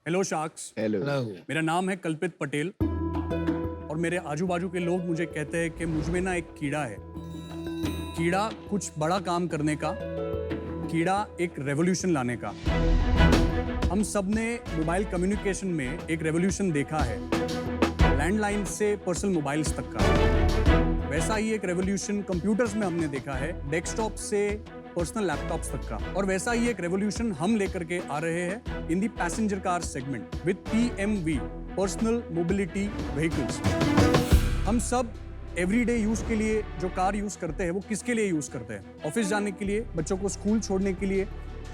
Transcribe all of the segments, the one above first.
Hello sharks. Hello. मेरा नाम है कल्पित पटेल और मेरे आजू बाजू के लोग मुझे कहते हैं कि मुझ में ना एक कीड़ा है। कीड़ा कुछ बड़ा काम करने का, कीड़ा एक रेवोल्यूशन लाने का। हम सब ने मोबाइल कम्युनिकेशन में एक रेवोल्यूशन देखा है, लैंडलाइन से पर्सनल मोबाइल्स तक का। वैसा ही एक रेवोल्यूशन कंप्यूटर्स में हमने देखा है, डेस्कटॉप से पर्सनल लैपटॉप्स तक का। और वैसा ही एक रेवोल्यूशन हम लेकर के आ रहे हैं in the passenger car segment with PMV, personal mobility vehicles. हम सब एवरीडे यूज के लिए जो कार यूज करते हैं वो किसके लिए यूज करते हैं? ऑफिस जाने के लिए, बच्चों को स्कूल छोड़ने के लिए,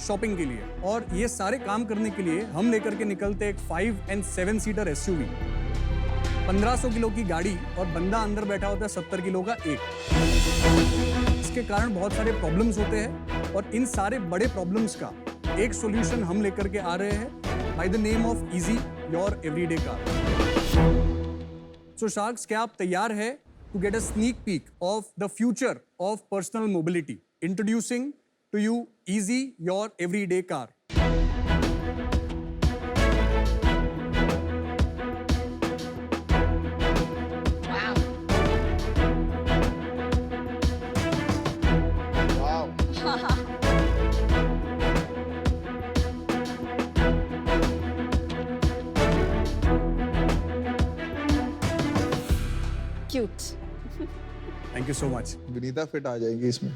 शॉपिंग के लिए। और ये सारे काम करने के लिए हम लेकर के निकलते एक 5 and 7 सीटर SUV, 1500 किलो की गाड़ी, और बंदा अंदर बैठा होता है 70 किलो का एक। इसके कारण बहुत सारे प्रॉब्लम्स होते हैं और इन सारे बड़े प्रॉब्लम्स का एक सॉल्यूशन हम लेकर के आ रहे हैं by the name of easy your everyday car. So sharks, क्या आप तैयार है to get a sneak peek of the future of personal mobility? Introducing to you easy your everyday car. Cute. Thank you so much. Vineeta fit आ जाएगी इसमें।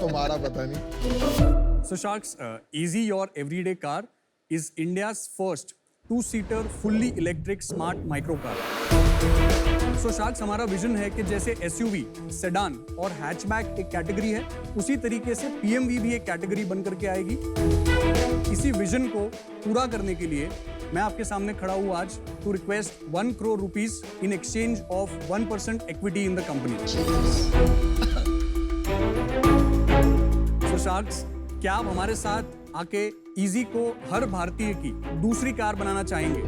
तुम्हारा पता नहीं। So Sharks, Easy Your Everyday Car is India's first two-seater fully electric smart micro car. So Sharks, हमारा vision है कि जैसे SUV, सेडान और हैचबैक एक कैटेगरी है, उसी तरीके से PMV भी एक कैटेगरी बन करके आएगी। इसी विजन को पूरा करने के लिए मैं आपके सामने खड़ा हूँ आज to request 1 crore rupees in exchange of 1% equity in the company. So Sharks, क्या आप हमारे साथ आके इजी को हर भारतीय की दूसरी कार बनाना चाहेंगे?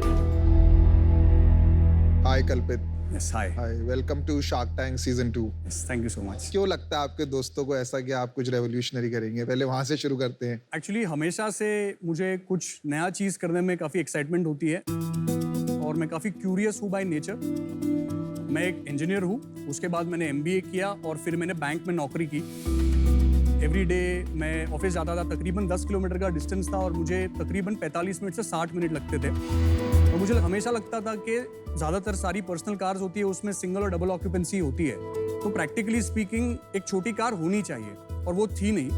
हाय Kalpit. Yes, hi. Hi, welcome to shark tank season 2। Yes, thank you so much. क्यों लगता है आपके दोस्तों को ऐसा कि आप कुछ रेवोल्यूशनरी करेंगे? पहले वहां से शुरू करते हैं। एक्चुअली हमेशा से मुझे कुछ नया चीज़ करने में काफ़ी एक्साइटमेंट होती है और मैं काफ़ी क्यूरियस हूँ बाय नेचर। मैं एक इंजीनियर हूँ, उसके बाद मैंने MBA किया और फिर मैंने बैंक में नौकरी की। एवरी डे मैं ऑफिस जाता था, तकरीबन 10 किलोमीटर का डिस्टेंस था और मुझे तकरीबन 45 मिनट से 60 मिनट लगते थे। तो मुझे हमेशा लगता था कि ज़्यादातर सारी पर्सनल कार्स होती है उसमें सिंगल और डबल ऑक्यूपेंसी होती है, तो प्रैक्टिकली स्पीकिंग एक छोटी कार होनी चाहिए, और वो थी नहीं।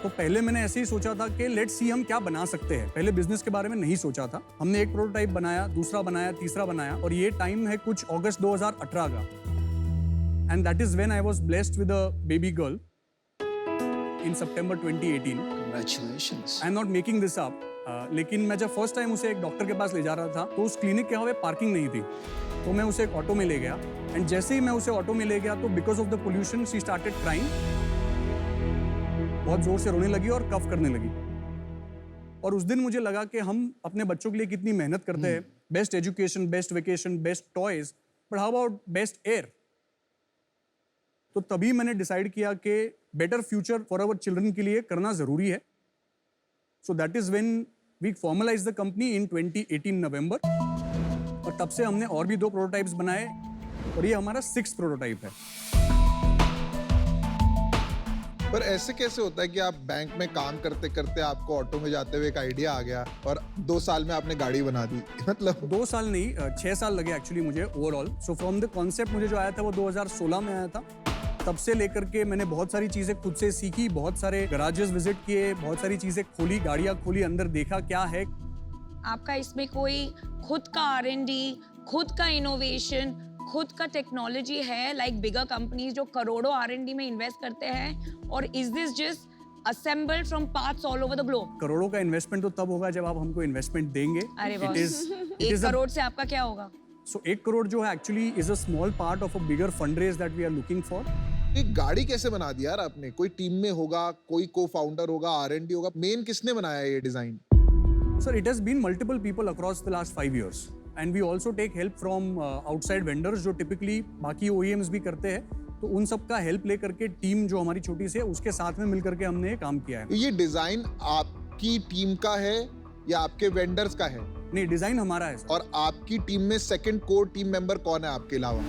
तो पहले मैंने ऐसे ही सोचा था कि लेट्स सी हम क्या बना सकते हैं। पहले बिजनेस के बारे में नहीं सोचा था। हमने एक प्रोटोटाइप बनाया, दूसरा बनाया, तीसरा बनाया, और ये टाइम है कुछ अगस्त 2018 का। And that is when I was blessed with a baby girl in September 2018। Congratulations. I am not making this up. लेकिन मैं जब फर्स्ट टाइम उसे एक डॉक्टर के पास ले जा रहा था तो उस क्लिनिक के यहाँ पे पार्किंग नहीं थी, तो मैं उसे एक ऑटो में ले गया। एंड जैसे ही मैं उसे ऑटो में ले गया तो because of the pollution she started crying, बहुत जोर से रोने लगी और कफ करने लगी। और उस दिन मुझे लगा कि हम अपने बच्चों के लिए कितनी मेहनत करते हैं, best education, best vacation, best toys, but how about best air? तो तभी मैंने डिसाइड किया कि better future for our children के लिए करना जरूरी है। So that is when we formalize the company in 2018 November, और तब से हमने और भी 2 प्रोटोटाइप्स बनाए और ये हमारा 6th प्रोटोटाइप है। पर ऐसे कैसे होता है कि आप बैंक में काम करते करते आपको ऑटो में जाते हुए एक आइडिया आ गया और 2 साल में आपने गाड़ी बना दी? मतलब 2 साल नहीं, 6 साल लगे एक्चुअली मुझे overall. So from the concept मुझे जो आया था वो 2016 में आया था। तब से लेकर के मैंने बहुत सारी चीज़ें खुद से सीखी, बहुत सारे गराजेस विजिट किए, बहुत सारी चीज़ें खोली, गाड़ियाँ खोली, अंदर देखा क्या है। आपका इसमें कोई खुद का R&D, खुद का इनोवेशन, खुद का टेक्नोलॉजी है, लाइक बिगर कंपनीज जो करोड़ों R&D में इन्वेस्ट करते हैं, और is this just assembled from parts all over the globe? करोड़ों का इन्वेस्टमेंट तो तब होगा जब आप हमको इन्वेस्टमेंट देंगे। अरे It बॉस, is 1 करोड़ से आपका क्या होगा? So 1 करोड़ जो है actually is a small part of a bigger fund raise that we are looking for. एक गाड़ी कैसे बना दी यार आपने? कोई टीम में होगा, कोई को फाउंडर होगा, R&D होगा, मेन किसने बनाया ये design? Sir, it has been multiple people across the last 5 years, and we also take help from outside vendors जो typically बाकी OEMs भी करते हैं। तो उन सब का हेल्प लेकर के टीम जो हमारी छोटी सी है उसके साथ में मिलकर के हमने ये काम किया है। ये डिजाइन आप आपकी टीम का है या आपके वेंडर्स का है? नहीं, डिजाइन हमारा है सर। और आपकी टीम में सेकंड कोर टीम मेंबर कौन है आपके अलावा?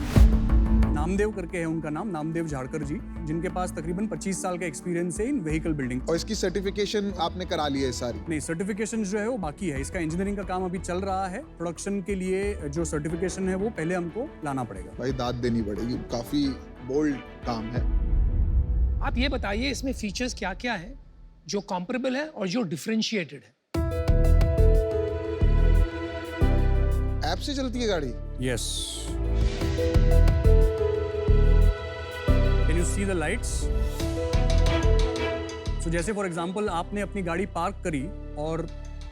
नामदेव करके है उनका नाम, नामदेव झाड़कर जी, जिनके पास तकरीबन 25 साल का एक्सपीरियंस है इन व्हीकल बिल्डिंग। और इसकी सर्टिफिकेशन आपने करा ली है सारी? नहीं, सर्टिफिकेशन जो है वो बाकी है। इसका इंजीनियरिंग का काम अभी चल रहा है। प्रोडक्शन के लिए जो सर्टिफिकेशन है वो पहले हमको लाना पड़ेगा। भाई दाद देनी पड़ेगी, काफी बोल्ड काम है। आप ये बताइए इसमें फीचर्स क्या क्या है जो कंपेरेबल है और जो डिफरेंशिएटेड है? ऐप से चलती है गाड़ी? Yes. Can you see the lights? So जैसे फॉर एग्जांपल आपने अपनी गाड़ी पार्क करी और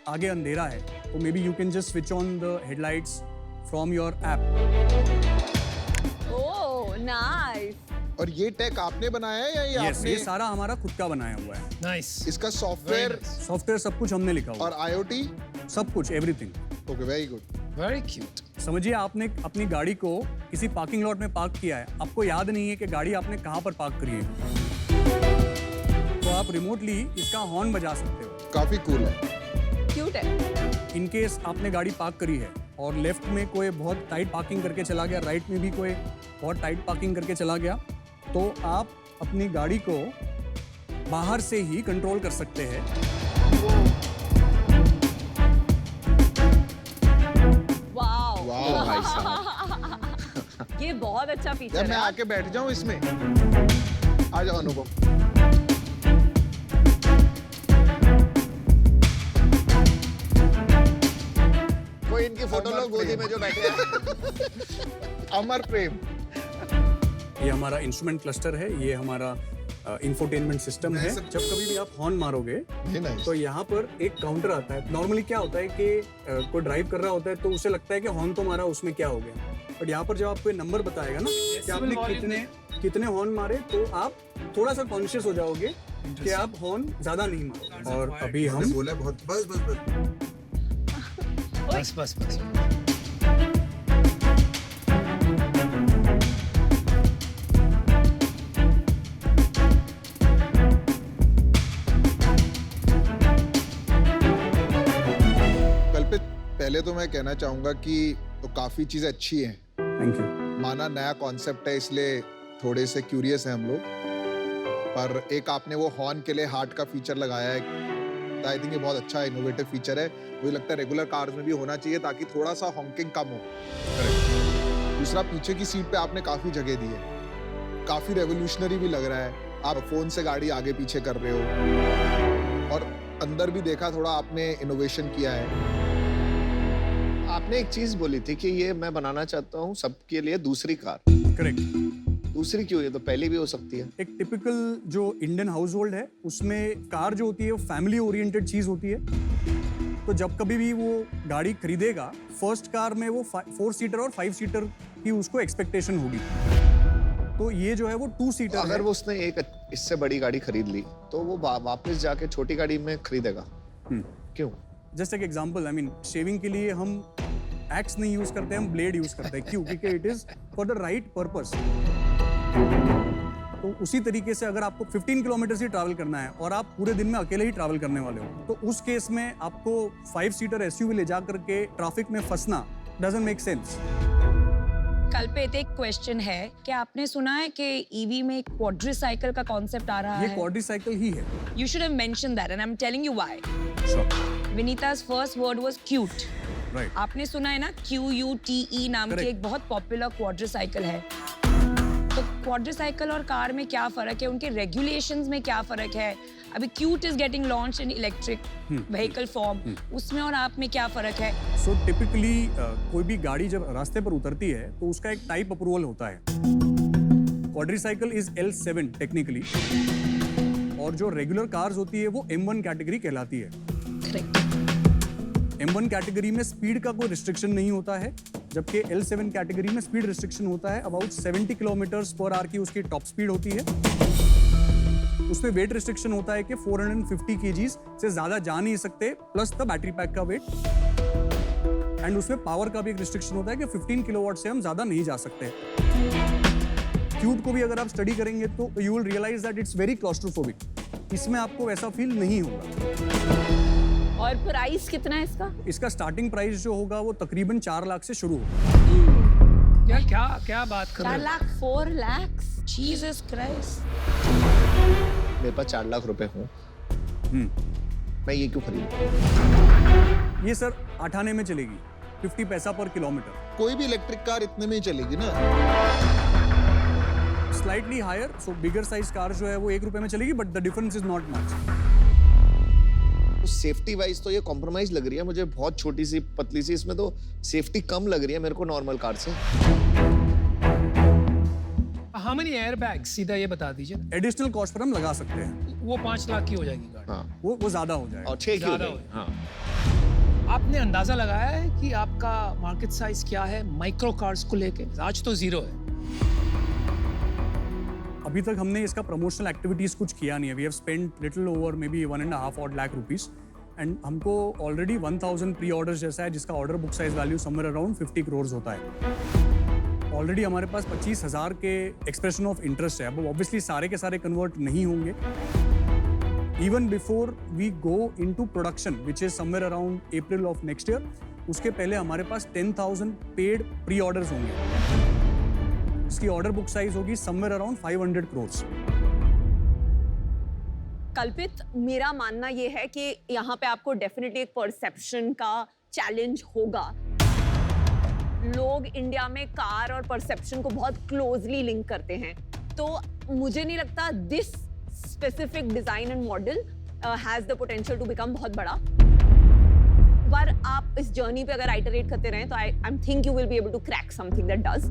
आगे अंधेरा है, तो may be you can just switch on the headlights from your app. Oh nice. और ये टेक आपने बनाया है या ये यस, आपने? ये सारा हमारा खुद का बनाया हुआ है। नाइस। इसका सॉफ्टवेयर सॉफ्टवेयर सब कुछ हमने लिखा हुआ और आईओटी? है, सब कुछ, everything. Okay, very good. Very cute. समझिए आपने अपनी गाड़ी को किसी पार्किंग लॉट में पार्क किया है, आपको याद नहीं है कि गाड़ी आपने कहाँ पर पार्क करी है, तो आप रिमोटली इसका हॉर्न बजा सकते हो। काफी कूल है। क्यूट है। इन केस आपने गाड़ी पार्क करी है और लेफ्ट में कोई बहुत टाइट पार्किंग करके चला गया, राइट में भी कोई बहुत टाइट पार्किंग करके चला गया, तो आप अपनी गाड़ी को बाहर से ही कंट्रोल कर सकते हैं। वाओ। वाह भाई साहब। ये बहुत अच्छा यार फीचर मैं है। आके बैठ जाऊं इसमें? आ जाओ अनुपम। कोई इनकी फोटो लो गोदी में जो बैठे हैं। अमर प्रेम। ये हमारा इंस्ट्रूमेंट क्लस्टर है, ये हमारा इंफोटेनमेंट सिस्टम है। जब कभी भी आप हॉर्न मारोगे ये nice। तो यहाँ पर एक काउंटर आता है। नॉर्मली क्या होता है कि कोई ड्राइव कर रहा होता है तो उसे लगता है कि हॉर्न तो मारा, उसमें क्या हो गया, बट यहाँ पर जब आपको ये नंबर बताएगा ना कि आपने कितने हॉर्न मारे, तो आप थोड़ा सा कॉन्शियस हो जाओगे कि आप हॉर्न ज्यादा नहीं मारोगे। और अभी हम बोला बहुत, बस बस बस। बस बस बस। कल्पित, पहले तो मैं कहना चाहूंगा कि तो काफी चीजें अच्छी हैं। Thank you. माना नया कॉन्सेप्ट है इसलिए थोड़े से क्यूरियस हैं हम लोग, पर एक आपने वो हॉर्न के लिए हार्ट का फीचर लगाया है। आई थिंक ये बहुत अच्छा इनोवेटिव फीचर है। मुझे लगता है रेगुलर कार्स में भी होना चाहिए ताकि थोड़ा सा हॉकिंग कम हो। दूसरा, पीछे की सीट पे आपने काफी जगह दी है, काफी रेवोल्यूशनरी भी लग रहा है। आप फोन से गाड़ी आगे पीछे कर रहे हो और अंदर भी देखा थोड़ा आपने इनोवेशन किया है। आपने एक चीज बोली थी कि ये मैं बनाना चाहता हूँ सबके लिए दूसरी कार। करेक्ट। दूसरी क्यों? ये तो पहली भी हो सकती है। एक टिपिकल जो इंडियन हाउस होल्ड है उसमें कार जो होती है वो फैमिली ओरिएंटेड चीज होती है। तो जब कभी भी वो गाड़ी खरीदेगा, फर्स्ट कार में वो 4 सीटर और 5 सीटर की उसको एक्सपेक्टेशन होगी। तो ये जो है वो 2 सीटर अगर वो उसने एक इससे बड़ी गाड़ी खरीद ली तो वो वापस जाके छोटी गाड़ी में खरीदेगा क्यों? जस्ट एक एग्जांपल, आई मीन शेविंग के लिए हम एक्स नहीं यूज करते, हम ब्लेड यूज करते हैं। क्यों? क्योंकि it is for the right purpose. तो उसी तरीके से अगर आपको 15 किलोमीटर ही ट्रैवल करना है और आप पूरे दिन में अकेले ही ट्रैवल करने वाले हो, तो उस केस में आपको 5 सीटर एसयूवी ले जा करके ट्रैफिक में फंसना डजंट मेक सेंस। कल्पित, एक क्वेश्चन है कि आपने सुना है कि ईवी में एक क्वाड्रीसाइकिल का कॉन्सेप्ट आ रहा ये है? क्वाड्रीसाइकिल ही है। You should have mentioned that and I'm telling you why. Vinita's first word was cute. Right. आपने सुना है ना QUTE नाम की Correct. एक बहुत पॉपुलर क्वाड्रीसाइकिल है। तो क्वाड्रीसाइकिल और कार में क्या फर्क है, उनके रेगुलेशंस में क्या फर्क है? अभी cute is getting launch in electric vehicle form, उसमें और आप में क्या फर्क है? सो टिपिकली कोई भी गाड़ी जब रास्ते पर उतरती है तो उसका एक टाइप अप्रूवल होता है। क्वाड्रीसाइकिल इज L7 टेक्निकली, और जो रेगुलर कार्स होती है वो M1 कैटेगरी कहलाती है। M1 कैटेगरी में स्पीड का कोई रिस्ट्रिक्शन नहीं होता है, जबकि L7 कैटेगरी में स्पीड रिस्ट्रिक्शन होता है। अबाउट 70 किलोमीटर्स पर आवर की उसकी टॉप स्पीड होती है। उसमें वेट रिस्ट्रिक्शन होता है कि 450 kgs से ज्यादा जा नहीं सकते, प्लस द बैटरी पैक का वेट। एंड उसमें पावर का भी एक रिस्ट्रिक्शन होता है कि 15 किलोवाट से हम ज्यादा नहीं जा सकते। क्यूट को भी अगर आप स्टडी करेंगे तो you will realize that it's very claustrophobic. इसमें आपको वैसा फील नहीं होगा। और प्राइस कितना है इसका? इसका स्टार्टिंग प्राइस जो होगा वो तकरीबन 4 लाख से शुरू होगा। क्या क्या क्या बात कर 4 रहे हो? लाख 4 lakhs? Jesus Christ. मेरे पास 4 लाख रुपए हों, मैं ये क्यों खरीदूं? ये सर 8 आने में चलेगी, 50 पैसा पर किलोमीटर। कोई भी इलेक्ट्रिक कार इतने में ही चलेगी ना। स्लाइटली हायर, सो बिगर साइज कार जो है वो 1 रुपए में चलेगी, but the difference is not much. तो सेफ्टी वाइज तो ये कॉम्प्रोमाइज लग रही है मुझे, बहुत छोटी सी पतली सी, इसमें तो सेफ्टी कम लग रही है मेरे को नॉर्मल कार से। हाउ मेनी एयरबैग्स, सीधा ये बता दीजिए। एडिशनल कॉस्ट पर हम लगा सकते हैं, वो 5 लाख की हो जाएगी गाड़ी। हाँ, वो ज्यादा हो जाएगा। और 6 की हो ज़्यादा जाएगी। हो हाँ। आपने अंदाजा लगाया है कि आपका मार्केट साइज क्या है माइक्रो कार्स को लेके? आज तो 0 है। अभी तक हमने इसका प्रमोशनल एक्टिविटीज कुछ किया नहीं है। We have spent little over maybe 1.5 odd lakh rupees, and हमको ऑलरेडी 1000 प्री ऑर्डर्स जैसा है, जिसका order book size value somewhere around 50 crores होता है। ऑलरेडी हमारे पास 25,000 के एक्सप्रेशन ऑफ इंटरेस्ट है। अब ऑब्वियसली सारे के सारे कन्वर्ट नहीं होंगे। Even before we go into production which is somewhere around April of next year, उसके पहले हमारे पास 10,000 पेड प्री ऑर्डर्स होंगे। इसकी ऑर्डर बुक साइज होगी समवेयर अराउंड 500 crores। कल्पित, मेरा मानना ये है कि यहाँ पे आपको डेफिनेटली एक परसेप्शन का चैलेंज होगा। लोग इंडिया में कार और परसेप्शन को बहुत क्लोजली लिंक करते हैं, तो मुझे नहीं लगता this specific design and model has the potential to become बहुत बड़ा। पर आप इस जर्नी पे अगर आइटरेट करते रहें तो I think you will be able to crack something that does.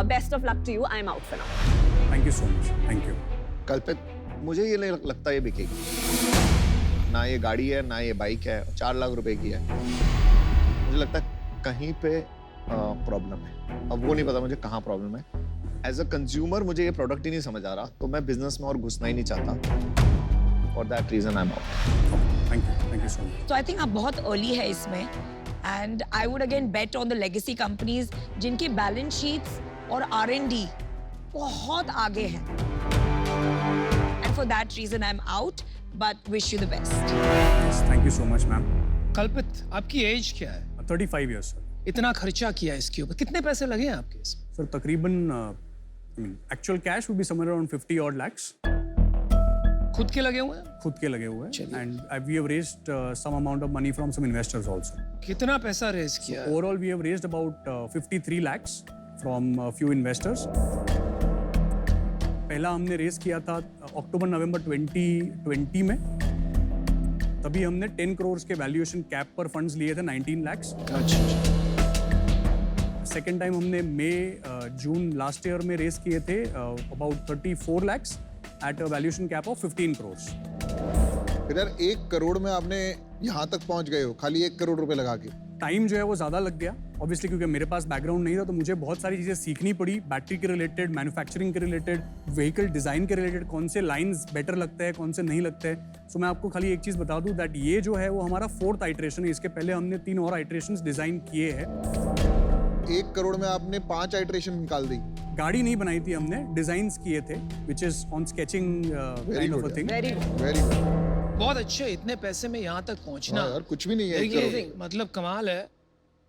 Best of luck to you. I am out for now. Thank you so much. Thank you. Kalpit, मुझे ये नहीं लगता ये बिकेगी। ना ये गाड़ी है, ना ये बाइक है, 4 लाख रुपए की है। मुझे लगता है कहीं पे प्रॉब्लम है। अब वो नहीं पता मुझे कहाँ प्रॉब्लम है। एज अ कंज्यूमर मुझे ये प्रोडक्ट ही नहीं समझ आ रहा, तो मैं बिजनेस में और घुसना ही नहीं चाहता। For that reason I am out. Thank you so much. तो आई थिंक आप बहुत अर्ली है इसमें, and I would again bet on the legacy companies जिनकी बैलेंस शीट्स और R&D बहुत आगे हैं। And for that reason I am out, but wish you the best. Thank you so much ma'am. Kalpit, आपकी एज क्या है? 35 years सर। इतना खर्चा किया इसके ऊपर, कितने पैसे लगे हैं आपके इसमें? सर तकरीबन actual cash would be somewhere around 50 odd lakhs। खुद के लगे हुए हैं? खुद के लगे हुए हैं, चलिए। And we have raised some amount of money from some investors also. कितना पैसा रेज किया है? Overall we have raised about 53 lakhs from few investors. पहला हमने रेज किया था अक्टूबर-नवंबर 2020 में, तभी हमने 10 crores के वैल्यूएशन कैप पर फंड्स लिए थे 19 lakhs। अच्छा। सेकेंड टाइम हमने जून लास्ट ईयर में रेज किए थे about 34 lakhs at a valuation cap of 15 crores। फिर यार 1 करोड़ में आपने यहाँ तक पहुँच गए हो खाली 1 करोड़ रुपए लगा के। टाइम जो है वो ज़्यादा लग गया ऑब्वियसली, क्योंकि मेरे पास बैकग्राउंड नहीं था, तो मुझे बहुत सारी चीज़ें सीखनी पड़ी। बैटरी के रिलेटेड, मैन्युफैक्चरिंग के रिलेटेड, व्हीकल डिज़ाइन के रिलेटेड, कौन से लाइंस बेटर लगते हैं, कौन से नहीं लगते हैं। सो मैं आपको खाली एक चीज़ बता दूं दैट ये जो है वो हमारा 4th आइटरेशन है। इसके पहले हमने 3 और आइटरेशंस डिज़ाइन किए हैं। 1 करोड़ में आपने 5 आइटरेशन निकाल दी। गाड़ी नहीं बनाई थी हमने, डिज़ाइंस किए थे, which is on sketching kind of a thing. Very good. Very good. बहुत अच्छे, इतने पैसे में यहाँ तक पहुँचना यार कुछ भी नहीं है 1 देखिए, करोड़। मतलब कमाल है।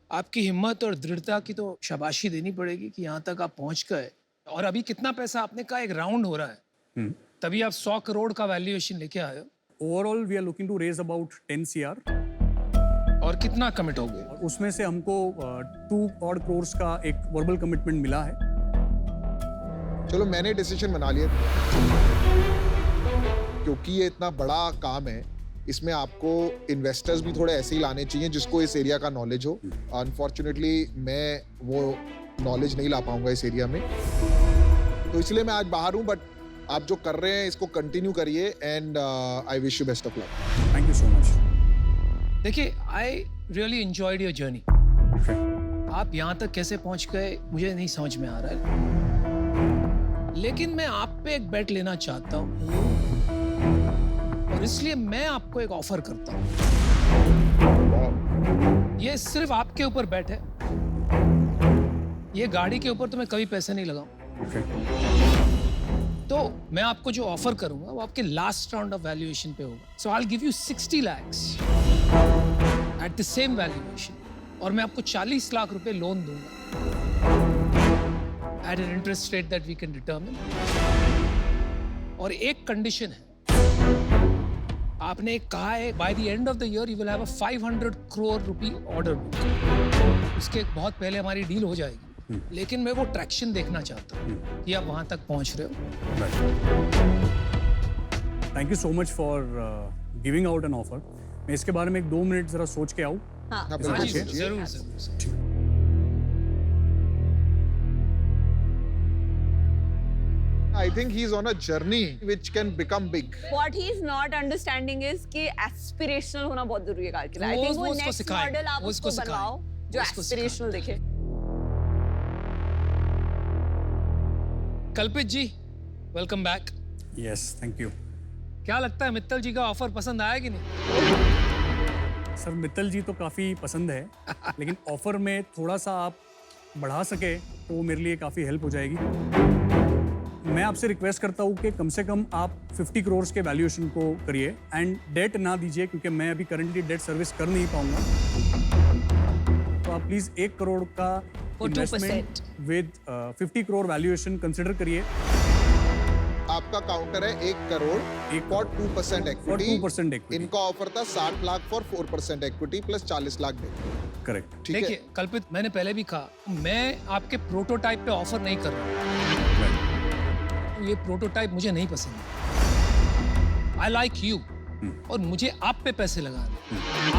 आपकी हिम्मत और दृढ़ता की तो शाबाशी देनी पड़ेगी कि यहाँ तक आप पहुँच गए। और अभी कितना पैसा आपने कहा, एक राउंड हो रहा है, तभी आप 100 करोड़ का वैल्यूएशन लेके आए हो। Overall we are looking to raise about 10 CR, और कितना कमिट हो गए? और उसमें से हमको 2 odd crores का एक वर्बल कमिटमेंट मिला है। चलो मैंने डिसीजन बना लिया, क्योंकि ये इतना बड़ा काम है, इसमें आपको इन्वेस्टर्स भी थोड़े ऐसे ही लाने चाहिए जिसको इस एरिया का नॉलेज हो। अनफॉर्चुनेटली मैं वो नॉलेज नहीं ला पाऊंगा इस एरिया में, तो इसलिए मैं आज बाहर हूँ। बट आप जो कर रहे हैं इसको कंटिन्यू करिए, and I wish you best of luck. Thank you so much. देखिए, I really enjoyed your journey. आप यहाँ तक कैसे पहुँच गए मुझे नहीं समझ में आ रहा है, लेकिन मैं आप पे एक बेट लेना चाहता हूँ, और इसलिए मैं आपको एक ऑफर करता हूँ। ये सिर्फ आपके ऊपर बेट है, ये गाड़ी के ऊपर तो मैं कभी पैसे नहीं लगाऊं। तो मैं आपको जो ऑफर करूंगा वो आपके लास्ट राउंड ऑफ वैल्यूएशन पे होगा। So I will give you 60 lakhs at the same valuation और मैं आपको 40 लाख रुपए लोन दूंगा at an interest rate that we can determine. और एक कंडीशन है, आपने कहा है by the end of the year you will have a 500 crore rupee order book. उसके बहुत पहले हमारी डील हो जाएगी, लेकिन मैं वो ट्रैक्शन देखना चाहता हूँ कि आप वहां तक पहुंच रहे हो। Thank you so much for giving out an offer. मैं इसके बारे में 1-2 मिनट जरा सोच के आऊँ। हाँ हाँ, हाँ जी, बिल्कुल। जरूर जरूर। I think he's on a journey which can become big. What he is not understanding is कि aspirational होना बहुत जरूरी है कार के लिए। I think वो वो उसको next सिखाएं, model आप वो उसको उसको बनवाओ सिखाएं, जो वो उसको aspirational दिखे। Kalpit ji, welcome back. Yes, thank you. क्या लगता है मित्तल जी का ऑफर पसंद आया कि नहीं? सर मित्तल जी तो काफ़ी पसंद है, लेकिन ऑफर में थोड़ा सा आप बढ़ा सके तो वो मेरे लिए काफ़ी हेल्प हो जाएगी। मैं आपसे रिक्वेस्ट करता हूँ कि कम से कम आप 50 करोड़ के वैल्यूएशन को करिए एंड डेट ना दीजिए, क्योंकि मैं अभी करंटली डेट सर्विस कर नहीं पाऊंगा। तो आप प्लीज़ 1 करोड़ का For 2%. Investment with 50 crore valuation consider करिए। आपका काउंटर है 1 crore for 2% for equity. 2% equity. इनका ऑफर था 60 lakh for 4% equity plus 40 lakh debt. Correct. ठीक है। देखिए कल्पित, मैंने पहले भी कहा, मैं आपके प्रोटोटाइप पे ऑफर नहीं कर रहा हूँ। ये प्रोटोटाइप मुझे नहीं पसंद। आई लाइक यू, और मुझे आप पे पैसे लगाने।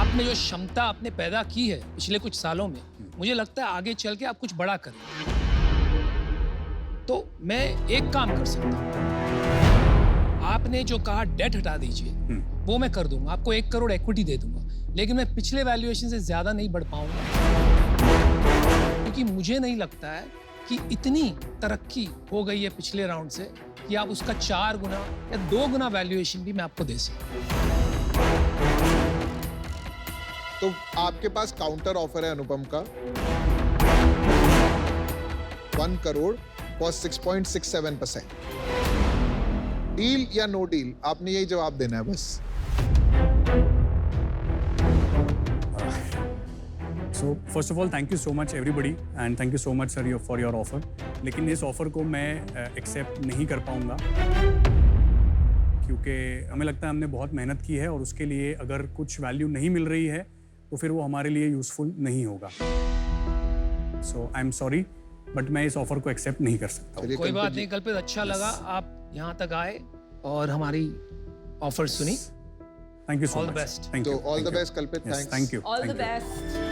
आपने जो क्षमता आपने पैदा की है पिछले कुछ सालों में, मुझे लगता है आगे चल के आप कुछ बड़ा करें। तो मैं एक काम कर सकता हूँ, आपने जो कहा डेट हटा दीजिए, वो मैं कर दूंगा, आपको 1 करोड़ इक्विटी दे दूंगा, लेकिन मैं पिछले वैल्यूएशन से ज्यादा नहीं बढ़ पाऊंगा, क्योंकि मुझे नहीं लगता है कि इतनी तरक्की हो गई है पिछले राउंड से कि आप उसका 4 गुना या 2 गुना वैल्यूएशन भी मैं आपको दे सकूं। तो आपके पास काउंटर ऑफर है अनुपम का 1 करोड़ फॉर 6.67%। डील या नो डील, आपने यही जवाब देना है बस। So first of all thank you so much everybody and thank you so much sir for your offer. लेकिन इस ऑफर को मैं एक्सेप्ट नहीं कर पाऊंगा, क्योंकि हमें लगता है हमने बहुत मेहनत की है और उसके लिए अगर कुछ वैल्यू नहीं मिल रही है तो फिर वो हमारे लिए यूजफुल नहीं होगा। So I am sorry, but मैं इस ऑफर को एक्सेप्ट नहीं कर सकता हूँ। चलिए कोई कल्पित बात जी। नहीं कल्पित, अच्छा लगा आप यहाँ तक आए और हमारी ऑफर सुनी। Thank you so All the much. best. Thank तो यू। ऑल द बेस्ट कल्पित। Thanks. Thank you. All the best.